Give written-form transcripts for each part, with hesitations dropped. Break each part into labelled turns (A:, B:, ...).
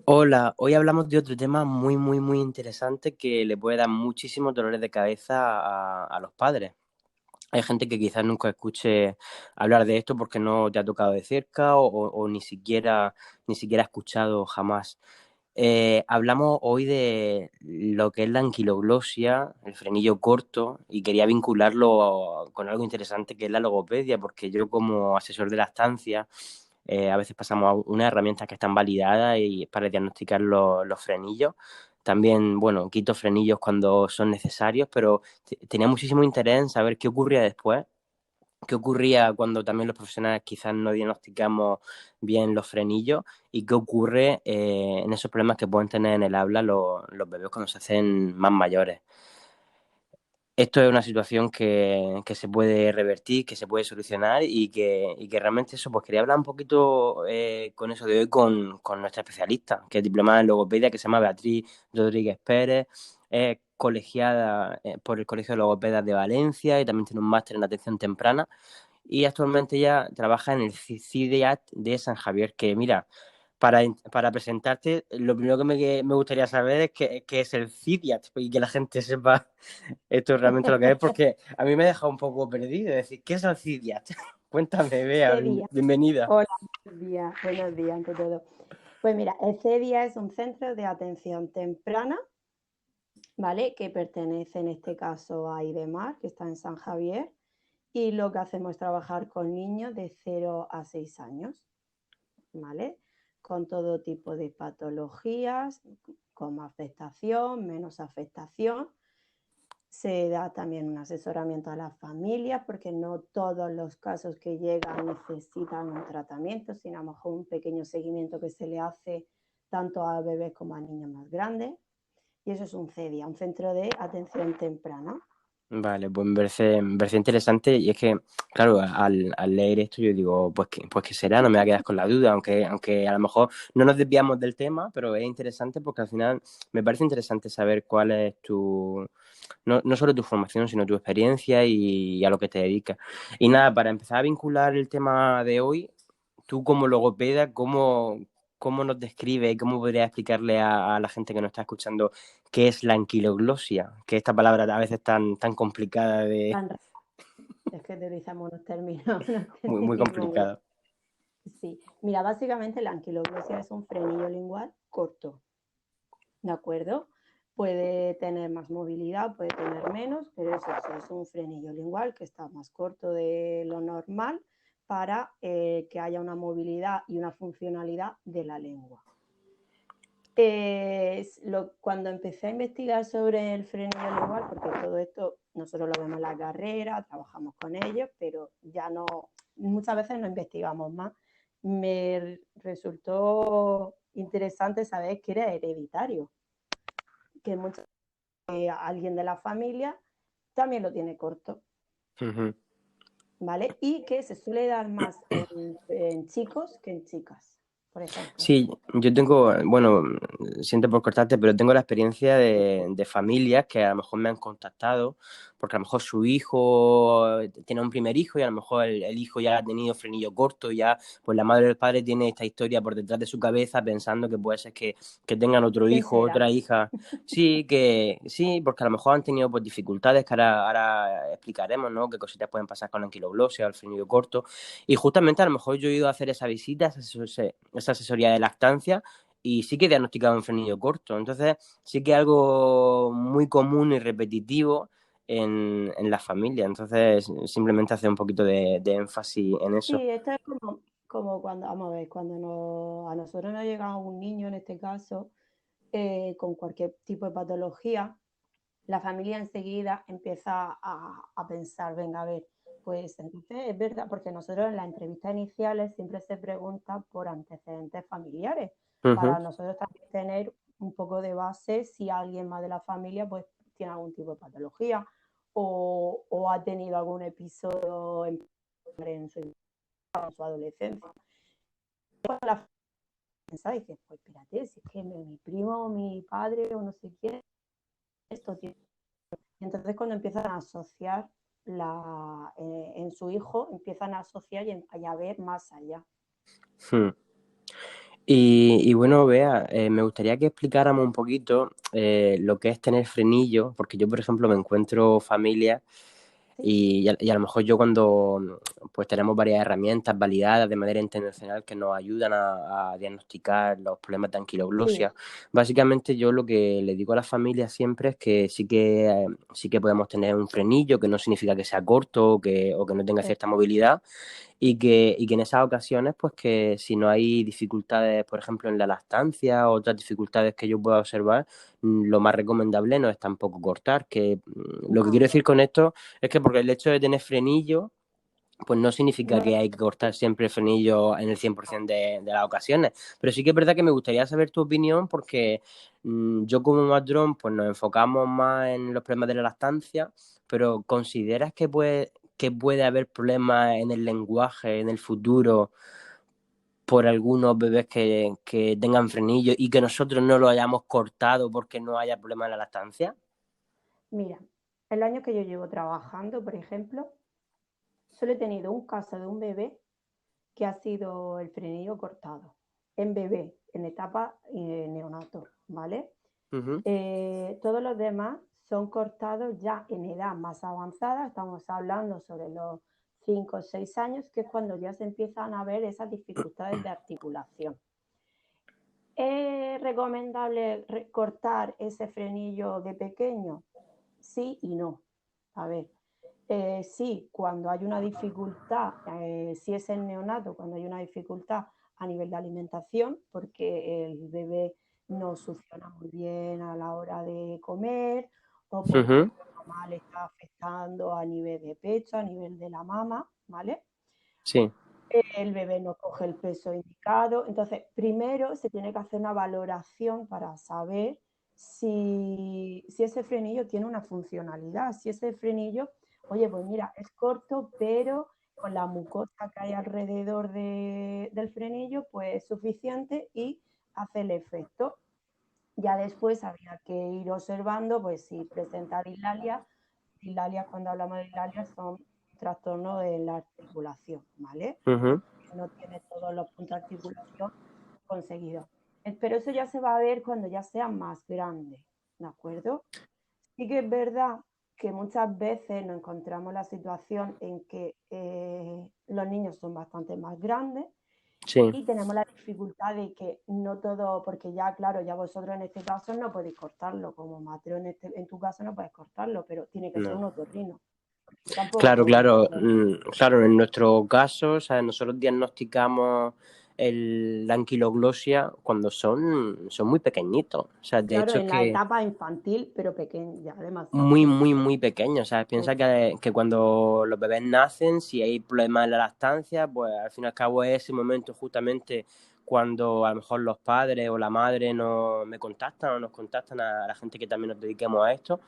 A: Hola, hoy hablamos de otro tema muy interesante que le puede dar muchísimos dolores de cabeza a los padres. Hay gente que quizás nunca escuche hablar de esto porque no te ha tocado de cerca o ni siquiera ha escuchado jamás. Hablamos hoy de lo que es la anquiloglosia, el frenillo corto, y quería vincularlo con algo interesante que es la logopedia, porque yo como asesor de lactancia a veces pasamos a unas herramientas que están validadas y para diagnosticar los frenillos. También, bueno, quito frenillos cuando son necesarios, pero tenía muchísimo interés en saber qué ocurría después, qué ocurría cuando también los profesionales quizás no diagnosticamos bien los frenillos y qué ocurre en esos problemas que pueden tener en el habla los bebés cuando se hacen más mayores. Esto es una situación que se puede revertir, que se puede solucionar y que realmente eso, pues quería hablar un poquito con eso de hoy con nuestra especialista, que es diplomada en logopedia, que se llama Beatriz Rodríguez Pérez, es colegiada por el Colegio de Logopedas de Valencia y también tiene un máster en atención temprana y actualmente ella trabaja en el CIDIAT de San Javier, que mira, para presentarte, lo primero que me gustaría saber es qué es el CIDIAT y que la gente sepa esto es realmente lo que es, porque a mí me ha dejado un poco perdido. Es decir, ¿qué es el CIDIAT? Cuéntame, Bea,
B: CEDIA.
A: bienvenida.
B: Hola, buenos días ante todo. Pues mira, el CEDIA es un centro de atención temprana, ¿vale? Que pertenece en este caso a IDEMAR, que está en San Javier, y lo que hacemos es trabajar con niños de 0 a 6 años, ¿vale? Con todo tipo de patologías, como afectación, menos afectación. Se da también un asesoramiento a las familias porque no todos los casos que llegan necesitan un tratamiento, sino a lo mejor un pequeño seguimiento que se le hace tanto a bebés como a niños más grandes. Y eso es un CEDIA, un centro de atención temprana.
A: Vale, pues me parece interesante y es que, claro, al leer esto yo digo, pues qué será, no me voy a quedar con la duda, aunque a lo mejor no nos desviamos del tema, pero es interesante porque al final me parece interesante saber cuál es no solo tu formación, sino tu experiencia y a lo que te dedicas. Y nada, para empezar a vincular el tema de hoy, tú como logopeda, ¿cómo nos describe y cómo podrías explicarle a la gente que nos está escuchando qué es la anquiloglosia? Que esta palabra a veces tan complicada de...
B: Tan es que utilizamos unos términos, unos
A: Muy
B: tecnicismos muy...
A: complicada.
B: Sí, mira, básicamente la anquiloglosia es un frenillo lingual corto, ¿de acuerdo? Puede tener más movilidad, puede tener menos, pero eso es un frenillo lingual que está más corto de lo normal para que haya una movilidad y una funcionalidad de la lengua. Cuando empecé a investigar sobre el frenillo lingual, porque todo esto nosotros lo vemos en la carrera, trabajamos con ellos, pero ya no, muchas veces no investigamos más, me resultó interesante saber que era hereditario, que muchas alguien de la familia también lo tiene corto,
A: Ujú.
B: ¿vale? Y que se suele dar más en chicos que en chicas, por ejemplo.
A: Sí, yo tengo, bueno, siento por cortarte, pero tengo la experiencia de familias que a lo mejor me han contactado porque a lo mejor su hijo tiene un primer hijo y a lo mejor el hijo ya ha tenido frenillo corto y ya pues la madre o el padre tiene esta historia por detrás de su cabeza pensando que puede ser que tengan otro
B: ¿Quién
A: hijo,
B: será?
A: otra hija. Sí, que sí, porque a lo mejor han tenido pues dificultades que ahora explicaremos, ¿no? Qué cositas pueden pasar con la anquiloglosia o el frenillo corto. Y justamente a lo mejor yo he ido a hacer esa visita, esa asesoría de lactancia, y sí que he diagnosticado un frenillo corto. Entonces, sí que es algo muy común y repetitivo en la familia. Entonces, simplemente hacer un poquito de énfasis en eso.
B: Sí, esto es como cuando, vamos a ver, cuando a nosotros nos llega un niño, en este caso, con cualquier tipo de patología, la familia enseguida empieza a pensar, venga, a ver, pues entonces es verdad, porque nosotros en las entrevistas iniciales siempre se pregunta por antecedentes familiares,
A: Ujú.
B: para nosotros también tener un poco de base si alguien más de la familia pues tiene algún tipo de patología o ha tenido algún episodio en su adolescencia. Cuando la pensaba, dices, pues espérate, si es que mi primo, mi padre o no sé quién, esto tiene. Entonces cuando empiezan a asociar en su hijo, empiezan a asociar y a ver más allá.
A: Hmm. Y bueno, Bea, me gustaría que explicáramos un poquito lo que es tener frenillo, porque yo, por ejemplo, me encuentro familias
B: Sí,
A: y a lo mejor yo cuando pues tenemos varias herramientas validadas de manera internacional que nos ayudan a diagnosticar los problemas de
B: sí,
A: anquiloglosia. Básicamente yo lo que le digo a las familias siempre es que sí que podemos tener un frenillo, que no significa que sea corto o que no tenga
B: eh,
A: cierta movilidad y que en esas ocasiones, pues que si no hay dificultades, por ejemplo, en la lactancia o otras dificultades que yo pueda observar, lo más recomendable no es tampoco cortar. Lo que quiero
B: no,
A: decir con esto es que porque el hecho de tener frenillo, pues no significa
B: no
A: que hay que cortar siempre el frenillo en el 100% de las ocasiones. Pero sí que es verdad que me gustaría saber tu opinión porque yo como madrón pues nos enfocamos más en los problemas de la lactancia, pero ¿consideras que puede haber problemas en el lenguaje en el futuro por algunos bebés que tengan frenillo y que nosotros no lo hayamos cortado porque no haya problema en la lactancia?
B: Mira, el año que yo llevo trabajando, por ejemplo, solo he tenido un caso de un bebé que ha sido el frenillo cortado. En bebé, en etapa neonato, ¿vale?
A: Ujú.
B: Todos los demás son cortados ya en edad más avanzada, estamos hablando sobre los 5 o 6 años, que es cuando ya se empiezan a ver esas dificultades de articulación. ¿Es recomendable cortar ese frenillo de pequeño? Sí y no. A ver, sí, cuando hay una dificultad, si es el neonato, cuando hay una dificultad a nivel de alimentación, porque el bebé no succiona muy bien a la hora de comer o porque
A: Ujú.
B: la mamá le está afectando a nivel de pecho, a nivel de la mama, ¿vale?
A: Sí.
B: El bebé no coge el peso indicado. Entonces, primero se tiene que hacer una valoración para saber si ese frenillo tiene una funcionalidad, si ese frenillo, oye, pues mira, es corto, pero con la mucosa que hay alrededor del frenillo, pues es suficiente y hace el efecto. Ya después habría que ir observando, pues si presenta dislalia. Dislalias, cuando hablamos de dislalias, son trastornos de la articulación, ¿vale?
A: Ujú.
B: No tiene todos los puntos de articulación conseguidos. Pero eso ya se va a ver cuando ya sea más grande, ¿de acuerdo? Sí que es verdad que muchas veces nos encontramos la situación en que los niños son bastante más grandes
A: Sí.
B: y tenemos la dificultad de que no todo, porque ya, claro, ya vosotros en este caso no podéis cortarlo, como Mateo en tu caso no puedes cortarlo, pero tiene que ser
A: No.
B: un otorrino. Yo tampoco
A: Claro,
B: puedo
A: claro,
B: cortarlo.
A: claro, en nuestro caso, o sea, nosotros diagnosticamos la anquiloglosia cuando son muy pequeñitos. O sea, de
B: Claro,
A: hecho es
B: en la
A: que
B: etapa infantil, pero pequeña, ya demasiado
A: muy,
B: pequeña.
A: muy, muy pequeños. O sea, piensa que cuando los bebés nacen, si hay problemas en la lactancia, pues al fin y al cabo es ese momento justamente cuando a lo mejor los padres o la madre me contactan o nos contactan a la gente que también nos dediquemos a esto.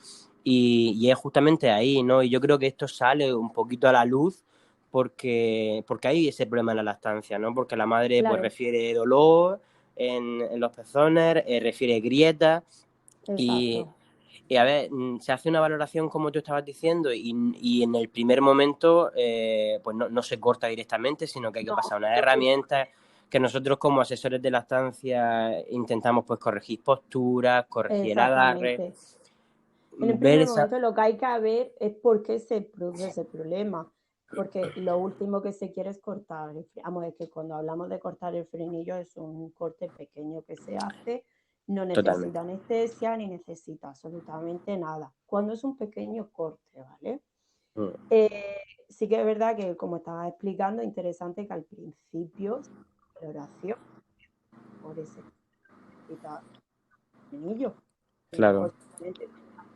A: Y es justamente ahí, ¿no? Y yo creo que esto sale un poquito a la luz porque hay ese problema en la lactancia, ¿no? Porque la madre pues
B: Claro,
A: refiere dolor en los pezones, refiere grietas y,
B: exacto.
A: y a ver, se hace una valoración como tú estabas diciendo y en el primer momento pues no se corta directamente, sino que hay que
B: No,
A: pasar unas
B: no,
A: herramientas que nosotros como asesores de lactancia intentamos pues corregir posturas, corregir el agarre,
B: exactamente. En el
A: ver
B: primer
A: esa...
B: momento lo que hay que ver es por qué se produce ese problema, porque lo último que se quiere es cortar. Vamos, es que cuando hablamos de cortar el frenillo es un corte pequeño que se hace, no necesita
A: Totalmente.
B: anestesia ni necesita absolutamente nada. Cuando es un pequeño corte, ¿vale?
A: Mm.
B: Eh, sí que es verdad que, como estaba explicando, interesante que al principio la valoración por ese frenillo, a lo mejor
A: Claro.
B: simplemente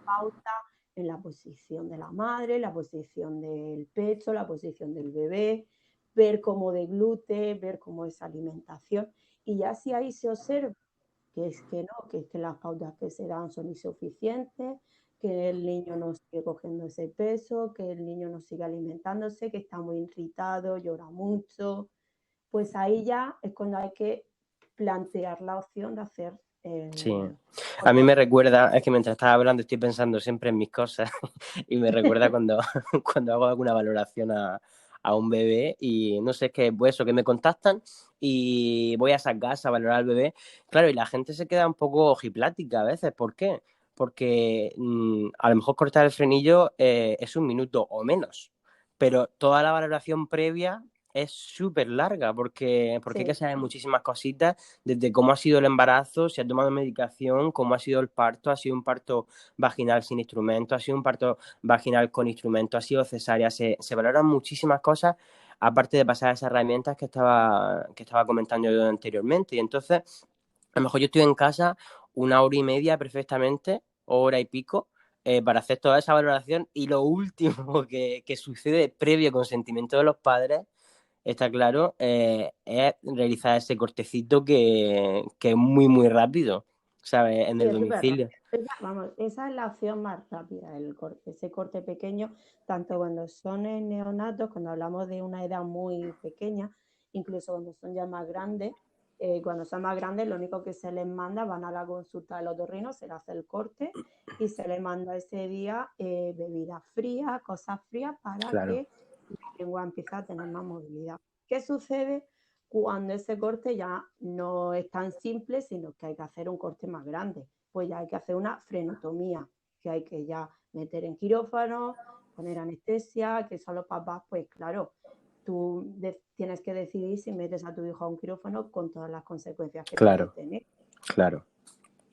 B: pauta en la posición de la madre, la posición del pecho, la posición del bebé, ver cómo deglute, ver cómo es alimentación. Y ya si ahí se observa que es que no, que es que las pautas que se dan son insuficientes, que el niño no sigue cogiendo ese peso, que el niño no sigue alimentándose, que está muy irritado, llora mucho, pues ahí ya es cuando hay que plantear la opción de hacer
A: Sí. A mí
B: cortar.
A: me recuerda, es que mientras estás hablando estoy pensando siempre en mis cosas y me recuerda cuando, cuando hago alguna valoración a un bebé y no sé, es que pues eso, que me contactan y voy a esa casa a valorar al bebé. Claro, y la gente se queda un poco ojiplática a veces. ¿Por qué? Porque a lo mejor cortar el frenillo es un minuto o menos, pero toda la valoración previa es súper larga porque hay que
B: Sí,
A: saber muchísimas cositas, desde cómo ha sido el embarazo, si ha tomado medicación, cómo ha sido el parto, ha sido un parto vaginal sin instrumento, ha sido un parto vaginal con instrumento, ha sido cesárea, se valoran muchísimas cosas, aparte de pasar esas herramientas que estaba comentando yo anteriormente. Y entonces, a lo mejor yo estoy en casa 1 hora y media perfectamente, hora y pico, para hacer toda esa valoración y lo último que sucede previo consentimiento de los padres, está claro, es realizar ese cortecito que es muy, muy rápido, ¿sabes? En
B: sí,
A: el
B: es súper rápido.
A: domicilio.
B: Vamos, esa es la opción más rápida, ese corte pequeño, tanto cuando son en neonatos, cuando hablamos de una edad muy pequeña, incluso cuando son ya más grandes. Cuando son más grandes, lo único que se les manda, van a la consulta del otorrino, se le hace el corte y se les manda ese día bebidas frías, cosas frías para
A: Claro,
B: que la lengua empiece a tener más movilidad. ¿Qué sucede cuando ese corte ya no es tan simple, sino que hay que hacer un corte más grande? Pues ya hay que hacer una frenotomía, que hay que ya meter en quirófano, poner anestesia, que son los papás, pues claro, tú tienes que decidir si metes a tu hijo a un quirófano con todas las consecuencias que puede
A: claro,
B: tener.
A: claro.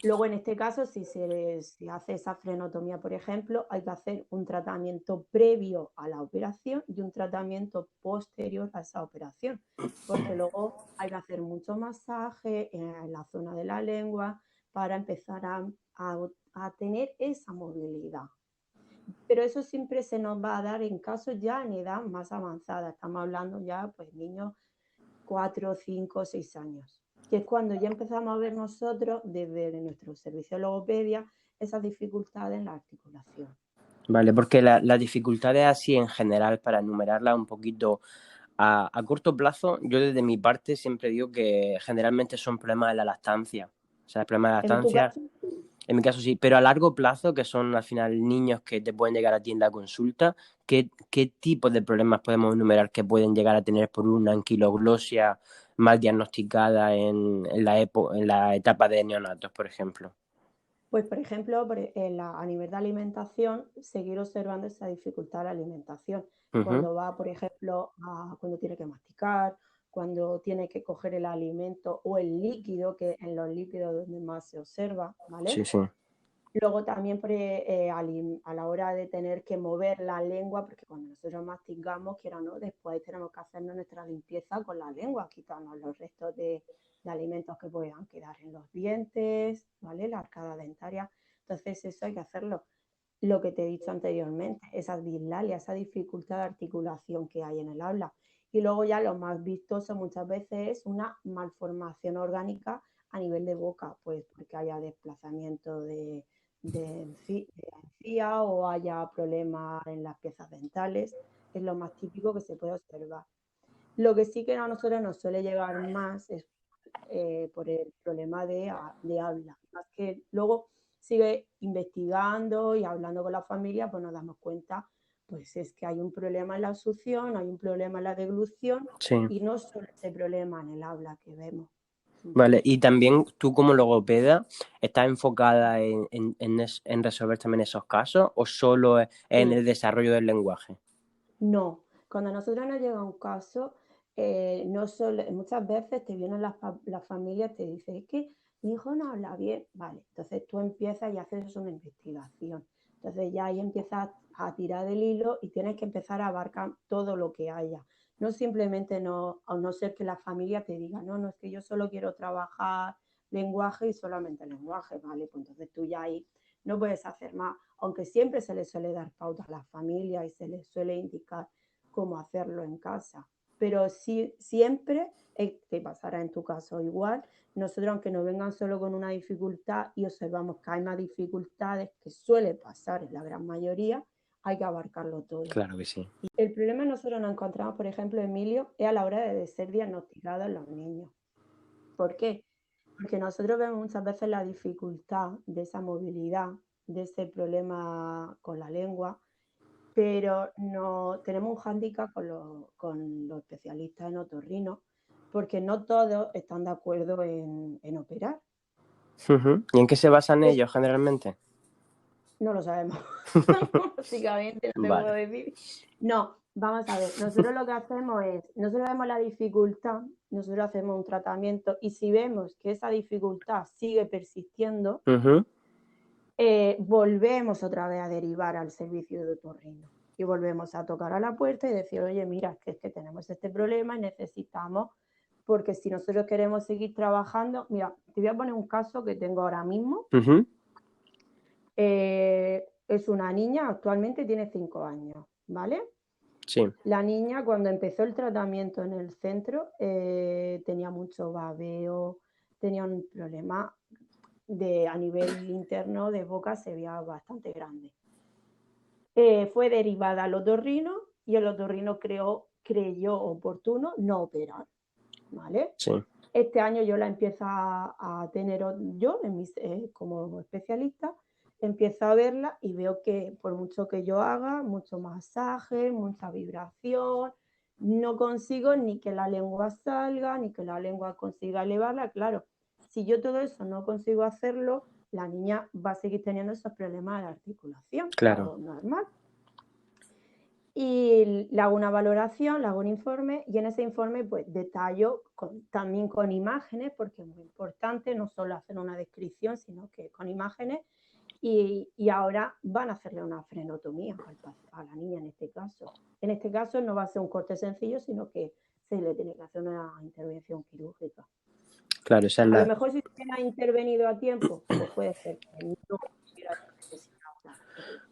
B: Luego, en este caso, si hace esa frenotomía, por ejemplo, hay que hacer un tratamiento previo a la operación y un tratamiento posterior a esa operación, porque luego hay que hacer mucho masaje en la zona de la lengua para empezar a tener esa movilidad. Pero eso siempre se nos va a dar en casos ya en edad más avanzada. Estamos hablando ya, pues, niños 4, 5, 6 años, que es cuando ya empezamos a ver nosotros, desde nuestro servicio de logopedia, esas dificultades en la articulación.
A: Vale, porque las dificultades así en general, para enumerarlas un poquito a corto plazo, yo desde mi parte siempre digo que generalmente son problemas de la lactancia. O sea, problemas de
B: En tu
A: lactancia,
B: caso,
A: en mi caso sí, pero a largo plazo, que son al final niños que te pueden llegar a ti en la consulta, ¿qué tipo de problemas podemos enumerar que pueden llegar a tener por una anquiloglosia mal diagnosticada en la etapa de neonatos, por ejemplo?
B: pues por ejemplo, a nivel de alimentación, seguir observando esa dificultad de la alimentación.
A: Ujú.
B: Cuando va, por ejemplo, cuando tiene que masticar, cuando tiene que coger el alimento o el líquido, que en los líquidos donde más se observa,
A: Sí,
B: ¿vale?
A: sí,
B: Luego también a la hora de tener que mover la lengua, porque cuando nosotros masticamos, quiera o no, después tenemos que hacernos nuestra limpieza con la lengua, quitarnos los restos de alimentos que puedan quedar en los dientes, ¿vale? La arcada dentaria. Entonces eso hay que hacerlo. Lo que te he dicho anteriormente, esa dislalia, esa dificultad de articulación que hay en el habla. Y luego ya lo más vistoso muchas veces es una malformación orgánica a nivel de boca, pues porque haya desplazamiento de encía o haya problemas en las piezas dentales, es lo más típico que se puede observar. Lo que sí que a nosotros nos suele llegar más es por el problema de habla, más que luego sigue investigando y hablando con la familia, pues nos damos cuenta, pues es que hay un problema en la succión, hay un problema en la deglución
A: sí.
B: y no solo ese problema en el habla que vemos.
A: Vale, y también tú como logopeda, ¿estás enfocada en resolver también esos casos o solo en
B: Sí,
A: el desarrollo del lenguaje?
B: no, cuando a nosotros nos llega un caso, no solo, muchas veces te vienen las familias, te dicen, es que mi hijo no habla bien, vale, entonces tú empiezas y haces una investigación. Entonces ya ahí empiezas a tirar del hilo y tienes que empezar a abarcar todo lo que haya. No simplemente no, a no ser que la familia te diga, no, no, es que yo solo quiero trabajar lenguaje y solamente lenguaje, vale, pues entonces tú ya ahí no puedes hacer más, aunque siempre se les suele dar pautas a la familia y se les suele indicar cómo hacerlo en casa. Pero sí, siempre te pasará en tu caso igual. Nosotros, aunque nos vengan solo con una dificultad y observamos que hay más dificultades, que suele pasar en la gran mayoría, hay que abarcarlo todo.
A: Claro que sí.
B: Y el problema que nosotros nos encontramos, por ejemplo, Emilio, es a la hora de ser diagnosticados en los niños. ¿Por qué? Porque nosotros vemos muchas veces la dificultad de esa movilidad, de ese problema con la lengua, pero no tenemos un hándicap con los especialistas en otorrino, porque no todos están de acuerdo en operar.
A: ¿Y en qué se basan ellos generalmente?
B: No lo sabemos. Básicamente no te puedo
A: Vale.
B: decir. No, vamos a ver, nosotros lo que hacemos es, nosotros vemos la dificultad, nosotros hacemos un tratamiento y si vemos que esa dificultad sigue persistiendo, volvemos otra vez a derivar al servicio de otorrino y volvemos a tocar a la puerta y decir, oye, mira, es que tenemos este problema y necesitamos, porque si nosotros queremos seguir trabajando, mira, te voy a poner un caso que tengo ahora mismo. Es una niña, actualmente tiene 5 años, ¿vale?
A: Sí.
B: La niña cuando empezó el tratamiento en el centro tenía mucho babeo, tenía un problema a nivel interno de boca, se veía bastante grande. Fue derivada al otorrino y el otorrino creyó oportuno no operar, ¿vale?
A: Sí.
B: Este año yo la empiezo a tener yo como especialista, empiezo a verla y veo que por mucho que yo haga, mucho masaje, mucha vibración, no consigo ni que la lengua salga, ni que la lengua consiga elevarla. Claro, si yo todo eso no consigo hacerlo, la niña va a seguir teniendo esos problemas de articulación,
A: Claro.
B: algo normal. Y le hago una valoración, le hago un informe y en ese informe pues detallo también con imágenes, porque es muy importante no solo hacer una descripción, sino que con imágenes. Y ahora van a hacerle una frenotomía a la niña en este caso. En este caso no va a ser un corte sencillo, sino que se le tiene que hacer una intervención quirúrgica.
A: Claro, esa es
B: A lo
A: la...
B: mejor si se hubiera intervenido a tiempo, pues puede ser que no hubiera necesitado nada.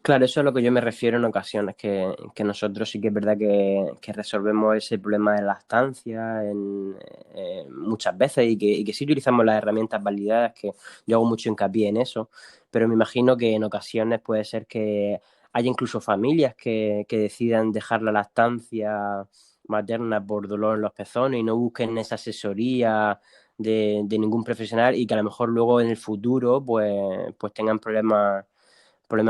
A: Claro, eso es a lo que yo me refiero en ocasiones, que nosotros sí que es verdad que resolvemos ese problema de lactancia muchas veces y que sí utilizamos las herramientas validadas, que yo hago mucho hincapié en eso, pero me imagino que en ocasiones puede ser que haya incluso familias que decidan dejar la lactancia materna por dolor en los pezones y no busquen esa asesoría de ningún profesional y que a lo mejor luego en el futuro pues tengan problemas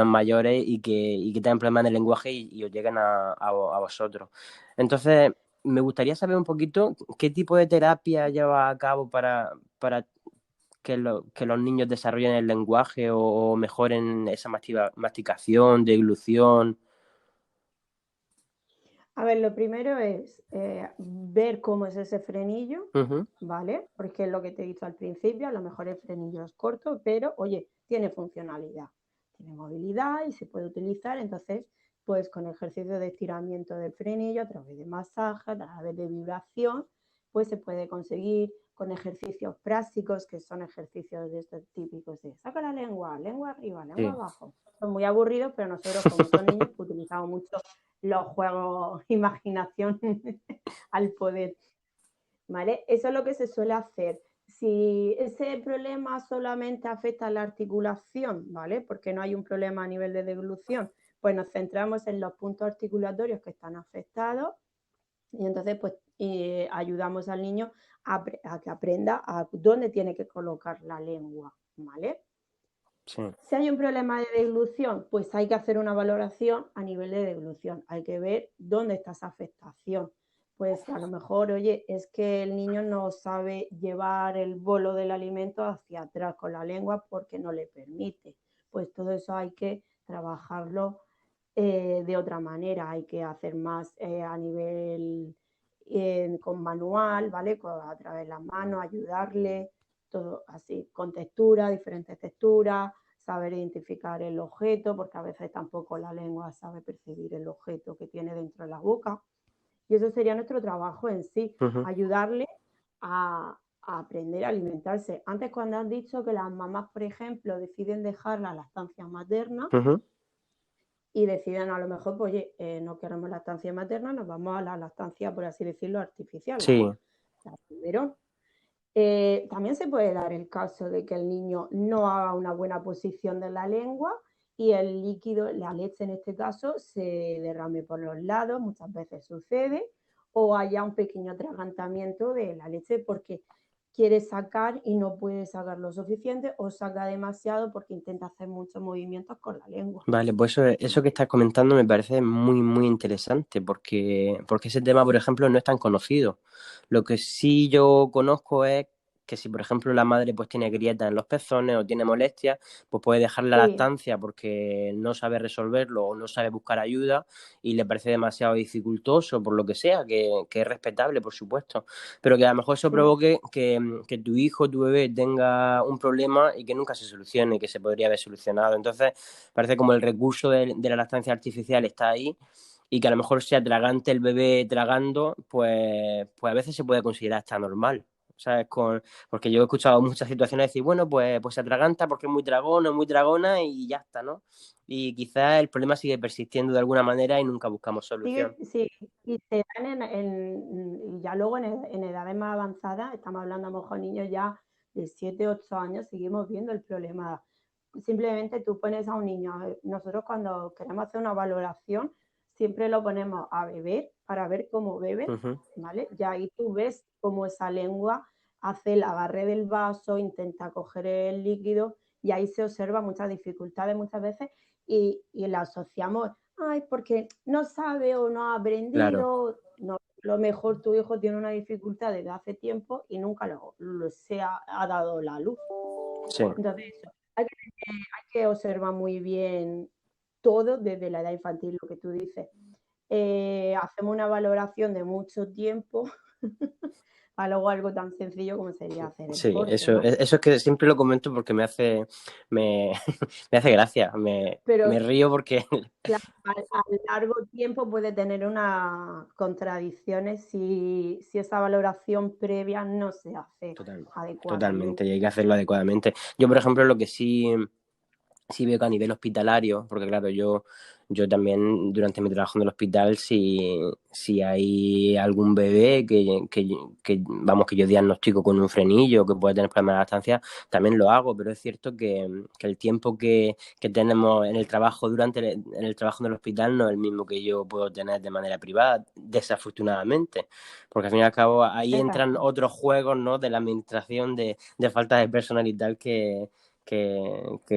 A: mayores y que tengan problemas en el lenguaje y os lleguen a vosotros. Entonces, me gustaría saber un poquito qué tipo de terapia lleva a cabo para que los niños desarrollen el lenguaje o mejoren esa masticación, deglución.
B: A ver, lo primero es ver cómo es ese frenillo, ¿vale? Porque es lo que te he dicho al principio, a lo mejor el frenillo es corto, pero oye, tiene funcionalidad, tiene movilidad y se puede utilizar, entonces, pues con ejercicio de estiramiento del frenillo, a través de masaje, a través de vibración, pues se puede conseguir con ejercicios prácticos, que son ejercicios de estos típicos de saca la lengua arriba, lengua
A: Sí.
B: abajo. Son muy aburridos, pero nosotros como son niños pues, utilizamos mucho los juegos imaginación al poder, ¿vale? Eso es lo que se suele hacer. Si ese problema solamente afecta a la articulación, ¿vale? Porque no hay un problema a nivel de deglución, pues nos centramos en los puntos articulatorios que están afectados y entonces pues ayudamos al niño a que aprenda a dónde tiene que colocar la lengua, ¿vale?
A: Sí.
B: Si hay un problema de deglución, pues hay que hacer una valoración a nivel de deglución. Hay que ver dónde está esa afectación. Pues a lo mejor, oye, es que el niño no sabe llevar el bolo del alimento hacia atrás con la lengua porque no le permite. Pues todo eso hay que trabajarlo de otra manera. Hay que hacer más a nivel con manual, ¿vale? A través de las manos, ayudarle, todo así, con textura, diferentes texturas, saber identificar el objeto, porque a veces tampoco la lengua sabe percibir el objeto que tiene dentro de la boca. Y eso sería nuestro trabajo en sí, ayudarle a aprender a alimentarse. Antes cuando has dicho que las mamás, por ejemplo, deciden dejar la lactancia materna y deciden a lo mejor, pues, oye, no queremos lactancia materna, nos vamos a la lactancia, por así decirlo, artificial,
A: Sí.
B: la biberón. También se puede dar el caso de que el niño no haga una buena posición de la lengua y el líquido, la leche en este caso, se derrame por los lados, muchas veces sucede, o haya un pequeño atragantamiento de la leche porque quiere sacar y no puede sacar lo suficiente o saca demasiado porque intenta hacer muchos movimientos con la lengua.
A: Vale, pues eso que estás comentando me parece muy, muy interesante porque ese tema, por ejemplo, no es tan conocido. Lo que sí yo conozco es que si, por ejemplo, la madre pues tiene grietas en los pezones o tiene molestias, pues puede dejar la
B: Sí,
A: lactancia porque no sabe resolverlo o no sabe buscar ayuda y le parece demasiado dificultoso, por lo que sea, que es respetable, por supuesto, pero que a lo mejor eso
B: sí,
A: provoque que tu hijo, tu bebé tenga un problema y que nunca se solucione, que se podría haber solucionado. Entonces, parece como el recurso de la lactancia artificial está ahí y que a lo mejor se atragante el bebé tragando, pues a veces se puede considerar hasta normal. ¿Sabes? Porque yo he escuchado muchas situaciones decir, bueno, pues se atraganta porque es muy dragón o muy dragona y ya está, ¿no? Y quizás el problema sigue persistiendo de alguna manera y nunca buscamos solución.
B: sigue, sí, y se dan y ya luego en edades más avanzadas, estamos hablando a lo mejor niños ya de 7 8 años, seguimos viendo el problema. Simplemente tú pones a un niño, nosotros cuando queremos hacer una valoración, siempre lo ponemos a beber para ver cómo bebe,
A: Ujú.
B: ¿vale? Ya ahí tú ves cómo esa lengua hace el agarre del vaso, intenta coger el líquido y ahí se observa muchas dificultades muchas veces y la asociamos, ay, porque no sabe o no ha
A: Claro,
B: aprendido, no, lo mejor tu hijo tiene una dificultad desde hace tiempo y nunca se ha dado la luz.
A: sí.
B: Entonces, hay que observar muy bien todo desde la edad infantil, lo que tú dices. Hacemos una valoración de mucho tiempo para luego algo tan sencillo como sería hacer el
A: Sí,
B: corte, ¿no?
A: eso es que siempre lo comento porque me, me hace gracia, me
B: Pero
A: río porque
B: claro, a largo tiempo puede tener unas contradicciones si esa valoración previa no se hace
A: Total, totalmente, y
B: adecuadamente.
A: hay que hacerlo adecuadamente. Yo, por ejemplo, lo que sí veo que a nivel hospitalario, porque claro, yo también durante mi trabajo en el hospital, si hay algún bebé vamos, que yo diagnostico con un frenillo, que puede tener problemas de lactancia, también lo hago, pero es cierto que el tiempo que tenemos en el trabajo en el trabajo en el hospital no es el mismo que yo puedo tener de manera privada, desafortunadamente, porque al fin y al cabo ahí entran
B: Exacto.
A: otros juegos, ¿no? De la administración de falta de personal y tal que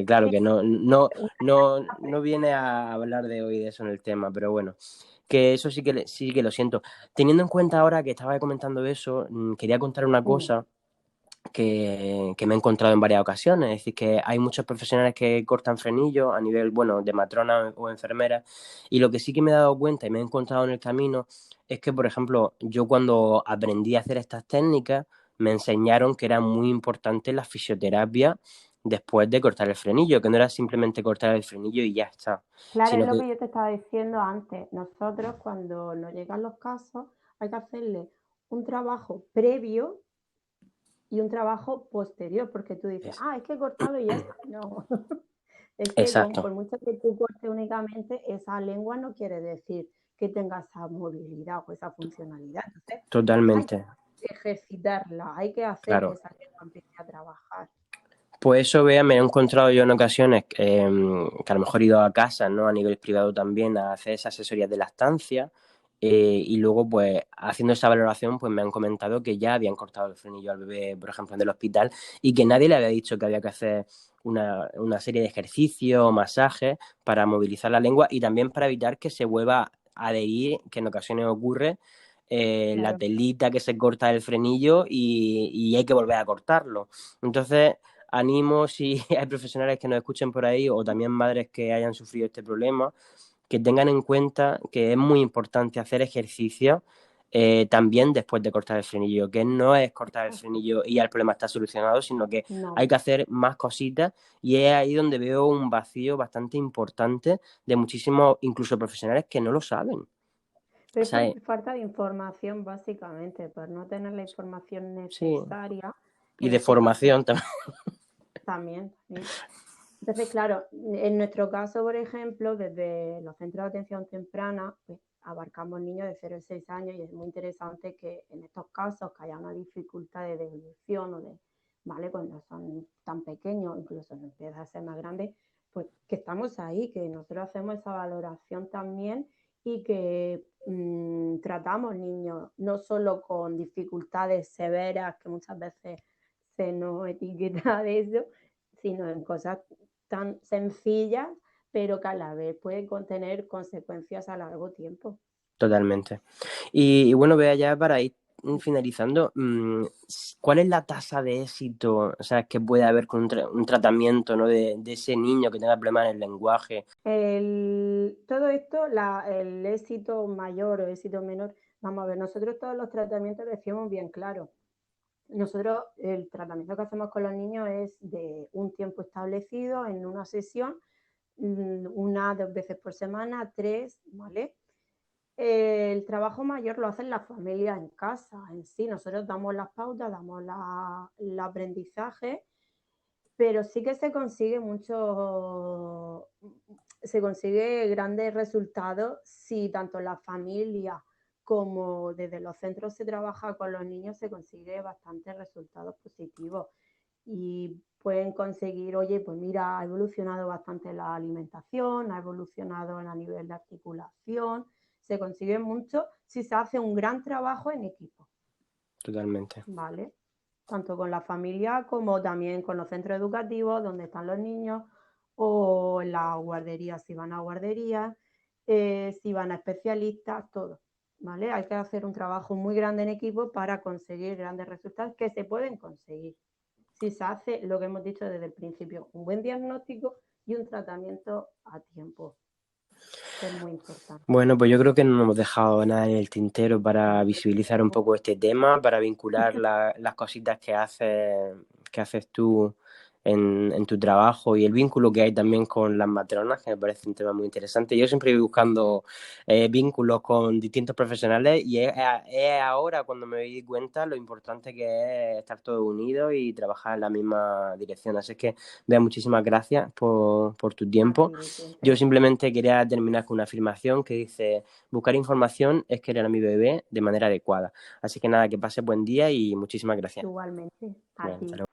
A: claro,
B: Sí,
A: que no viene a hablar de hoy de eso en el tema, pero bueno, que eso sí que lo siento. Teniendo en cuenta ahora que estaba comentando eso, quería contar una
B: mm,
A: cosa que me he encontrado en varias ocasiones, es decir, que hay muchos profesionales que cortan frenillos a nivel, bueno, de matrona o enfermera, y lo que sí que me he dado cuenta y me he encontrado en el camino es que, por ejemplo, yo cuando aprendí a hacer estas técnicas, me enseñaron que era muy importante la fisioterapia después de cortar el frenillo, que no era simplemente cortar el frenillo y ya está,
B: claro, es
A: sino
B: lo
A: que,
B: que yo te estaba diciendo antes. Nosotros, cuando nos llegan los casos, hay que hacerle un trabajo previo y un trabajo posterior, porque tú dices,
A: es,
B: ah, es que he cortado y ya está. No, es que
A: exacto,
B: por mucho que tú cortes únicamente, esa lengua no quiere decir que tenga esa movilidad o esa funcionalidad. Entonces, hay
A: totalmente,
B: que ejercitarla, hay que hacer que
A: claro.
B: esa lengua empiece a trabajar.
A: Pues eso, vea, me he encontrado yo en ocasiones que a lo mejor he ido a casa, ¿no? A nivel privado también, a hacer esas asesorías de lactancia y luego, pues, haciendo esa valoración, pues me han comentado que ya habían cortado el frenillo al bebé, por ejemplo, en el hospital y que nadie le había dicho que había que hacer una serie de ejercicios o masajes para movilizar la lengua y también para evitar que se vuelva a adherir, que en ocasiones ocurre, la
B: Claro.
A: telita que se corta el frenillo y hay que volver a cortarlo. Entonces, animo si hay profesionales que nos escuchen por ahí o también madres que hayan sufrido este problema, que tengan en cuenta que es muy importante hacer ejercicio también después de cortar el frenillo, que no es cortar el
B: Exacto.
A: frenillo y ya el problema está solucionado, sino que hay
B: No.
A: que hacer más cositas y es ahí donde veo un vacío bastante importante de muchísimos, incluso profesionales que no lo saben.
B: Pero
A: O
B: es
A: sea,
B: por falta de información, básicamente, por no tener la información
A: sí,
B: necesaria,
A: y
B: en
A: de
B: este caso
A: formación también.
B: también. Entonces, claro, en nuestro caso, por ejemplo, desde los centros de atención temprana, pues abarcamos niños de 0 a 6 años y es muy interesante que en estos casos que haya una dificultad de devolución o de, ¿vale? Cuando son tan pequeños, incluso no empieza a ser más grande, pues que estamos ahí, que nosotros hacemos esa valoración también y que tratamos niños no solo con dificultades severas que muchas veces entonces no etiqueta de eso, sino en cosas tan sencillas, pero que a la vez pueden contener consecuencias a largo tiempo.
A: Totalmente. Y bueno, vea ya para ir finalizando, ¿cuál es la tasa de éxito, o sea, que puede haber con un tratamiento, ¿no? de ese niño que tenga problemas en el lenguaje?
B: Todo esto, el éxito mayor o éxito menor, vamos a ver, nosotros todos los tratamientos decimos bien claro. Nosotros el tratamiento que hacemos con los niños es de un tiempo establecido en una sesión, 1 o 2 veces por semana, 3, ¿vale? El trabajo mayor lo hacen las familias en casa, en sí. Nosotros damos las pautas, damos el aprendizaje, pero sí que se consigue grandes resultados si tanto la familia como desde los centros se trabaja con los niños, se consigue bastantes resultados positivos y pueden conseguir, oye, pues mira, ha evolucionado bastante la alimentación, ha evolucionado a nivel de articulación, se consigue mucho si se hace un gran trabajo en equipo.
A: Totalmente.
B: ¿Vale? Tanto con la familia como también con los centros educativos donde están los niños o en las guarderías, si van a guarderías, si van a especialistas, todo. ¿Vale? Hay que hacer un trabajo muy grande en equipo para conseguir grandes resultados que se pueden conseguir. Si se hace lo que hemos dicho desde el principio, un buen diagnóstico y un tratamiento a tiempo, que es muy importante.
A: Bueno, pues yo creo que no nos hemos dejado nada en el tintero para visibilizar un poco este tema, para vincular las cositas que haces tú en tu trabajo y el vínculo que hay también con las matronas, que me parece un tema muy interesante. Yo siempre voy buscando vínculos con distintos profesionales y es ahora cuando me di cuenta lo importante que es estar todos unidos y trabajar en la misma dirección. Así que, Bea, muchísimas gracias por tu
B: A
A: tiempo.
B: ti
A: Yo
B: siempre.
A: simplemente quería terminar con una afirmación que dice, buscar información es querer a mi bebé de manera adecuada. Así que nada, que pase buen día y muchísimas gracias.
B: Igualmente, a
A: Bueno, hasta
B: ti.
A: luego.